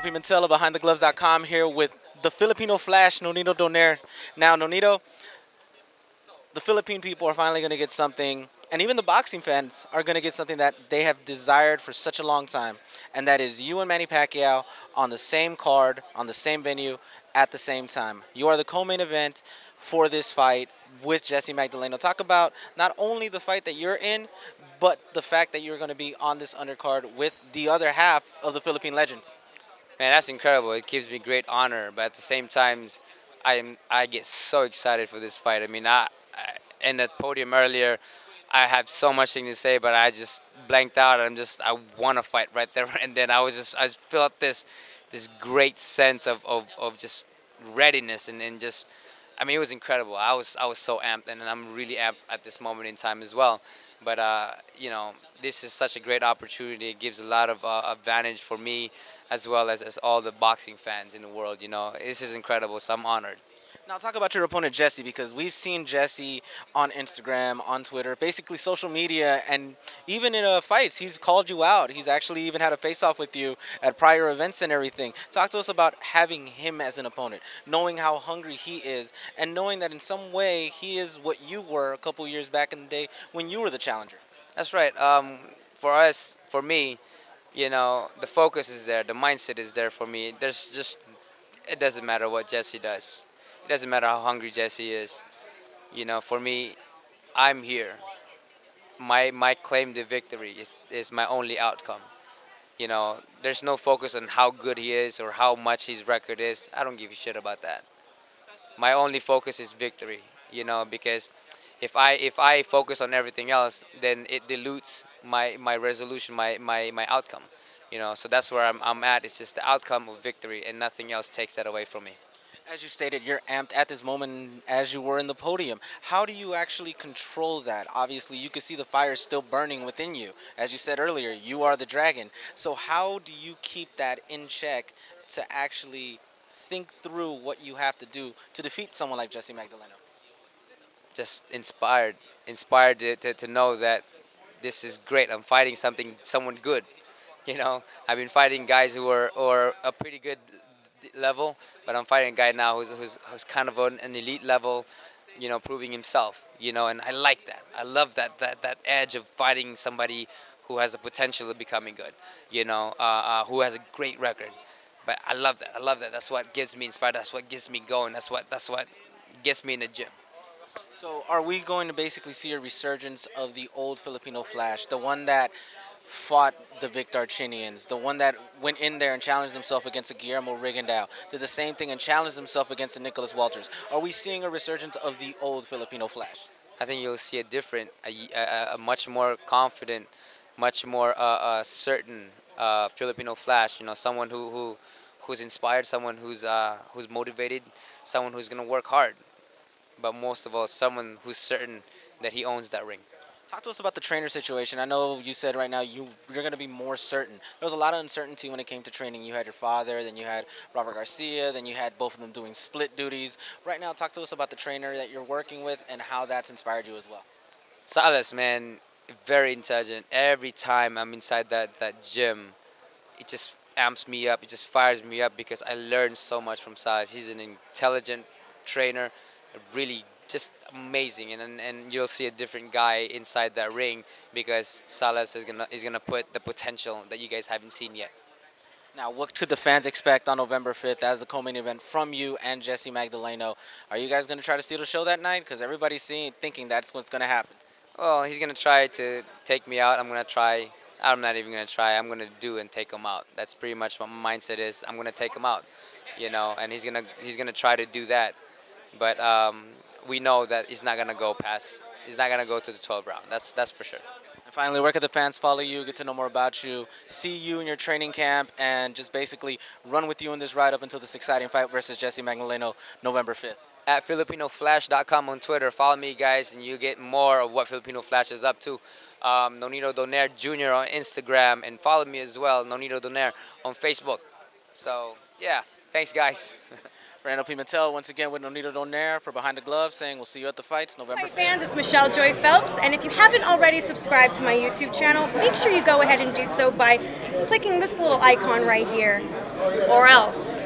Fernando Pimentel of BehindTheGloves.com here with the Filipino Flash, Nonito Donaire. Now, Nonito, the Philippine people are finally going to get something, and even the boxing fans are going to get something that they have desired for such a long time, and that is you and Manny Pacquiao on the same card, on the same venue, at the same time. You are the co-main event for this fight with Jessie Magdaleno. Talk about not only the fight that you're in, but the fact that you're going to be on this undercard with the other half of the Philippine Legends. Man, that's incredible. It gives me great honor, but at the same time, I get so excited for this fight. I in the podium earlier, I have so much thing to say, but I just blanked out. I want to fight right there, and then I just felt this great sense of just readiness and just. I mean, it was incredible. I was so amped, and I'm really amped at this moment in time as well. But this is such a great opportunity. It gives a lot of advantage for me, as well as all the boxing fans in the world. This is incredible. So I'm honored. Now talk about your opponent Jesse, because we've seen Jesse on Instagram, on Twitter, basically social media, and even in fights, he's called you out. He's actually even had a face-off with you at prior events and everything. Talk to us about having him as an opponent, knowing how hungry he is, and knowing that in some way he is what you were a couple years back in the day when you were the challenger. That's right. For me, the focus is there. The mindset is there for me. It doesn't matter what Jesse does. It doesn't matter how hungry Jesse is. For me, I'm here. My claim to victory is my only outcome. There's no focus on how good he is or how much his record is. I don't give a shit about that. My only focus is victory. Because if I focus on everything else, then it dilutes my resolution, my outcome. So that's where I'm at. It's just the outcome of victory, and nothing else takes that away from me. As you stated, you're amped at this moment as you were in the podium. How do you actually control that? Obviously, you can see the fire still burning within you. As you said earlier, you are the dragon. So how do you keep that in check to actually think through what you have to do to defeat someone like Jessie Magdaleno? Just inspired to know that this is great. I'm fighting someone good. I've been fighting guys who are a pretty good level, but I'm fighting a guy now who's kind of on an elite level, proving himself, and I like that. I love that edge of fighting somebody who has the potential of becoming good, who has a great record. But I love that. I love that. That's what gets me inspired. That's what gets me going. That's what gets me in the gym. So are we going to basically see a resurgence of the old Filipino Flash, the one that fought the Vic Darchinians, the one that went in there and challenged himself against a Guillermo Rigondeaux, did the same thing and challenged himself against a Nicholas Walters? Are we seeing a resurgence of the old Filipino Flash? I think you'll see a much more confident, much more certain Filipino Flash. Someone who's inspired, someone who's motivated, someone who's gonna work hard, but most of all, someone who's certain that he owns that ring. Talk to us about the trainer situation. I know you said right now you're going to be more certain. There was a lot of uncertainty when it came to training. You had your father, then you had Robert Garcia, then you had both of them doing split duties. Right now, talk to us about the trainer that you're working with and how that's inspired you as well. Salas, man, very intelligent. Every time I'm inside that gym, it just amps me up. It just fires me up because I learn so much from Salas. He's an intelligent trainer, really just amazing, and you'll see a different guy inside that ring because Salas is gonna put the potential that you guys haven't seen yet. Now, what could the fans expect on November 5th as a co-main event from you and Jessie Magdaleno? Are you guys going to try to steal the show that night? Because everybody's thinking that's what's going to happen. Well, he's gonna try to take me out. I'm gonna try. I'm not even gonna try. I'm gonna do and take him out. That's pretty much what my mindset is. I'm gonna take him out, and he's gonna try to do that, but we know that he's not gonna go past. He's not gonna go to the 12th round. That's for sure. And finally, where can the fans follow you, get to know more about you, see you in your training camp, and just basically run with you in this ride up until this exciting fight versus Jessie Magdaleno November 5th? At FilipinoFlash.com on Twitter. Follow me, guys, and you get more of what Filipino Flash is up to. Nonito Donaire Jr. on Instagram, and follow me as well, Nonito Donaire on Facebook. So, yeah, thanks, guys. Fernando Pimentel once again with Nonito Donaire for Behind the Glove, saying we'll see you at the fights November Hi 5th. fans, it's Michelle Joy Phelps, and if you haven't already subscribed to my YouTube channel, make sure you go ahead and do so by clicking this little icon right here, or else